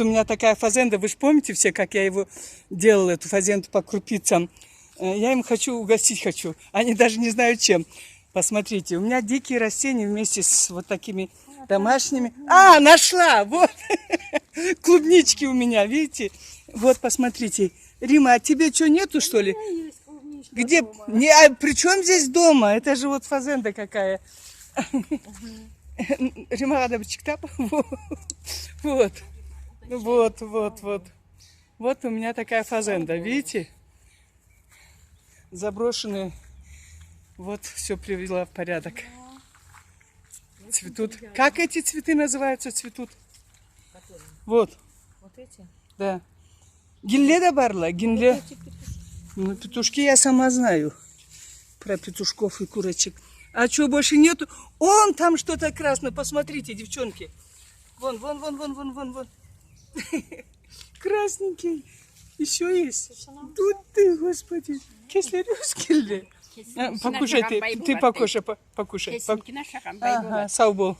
У меня такая фазенда, вы же помните все, как я его делала, эту фазенду по крупицам. Я им угостить хочу. Они даже не знают чем. Посмотрите, у меня дикие растения вместе с вот такими домашними. А, нашла! Вот! Клубнички у меня, видите? Вот, посмотрите. Рима, а тебе что, нету, что ли? Где? Не, а при чем здесь дома? Это же вот фазенда какая. Рима, надо чиктап. Вот. Вот у меня такая фазенда, видите? Заброшенные. Вот все привела в порядок. Цветут. Как эти цветы называются? Цветут. Вот. Вот эти? Да. Гинле да барла? Гинле. Ну, петушки я сама знаю. Про петушков и курочек. А что, больше нету? Он там что-то красное. Посмотрите, девчонки. Вон. Красненький. Еще есть. Тут ты, господи. Кеслер русский ли? Покушай ты покушай. Ага, саубол.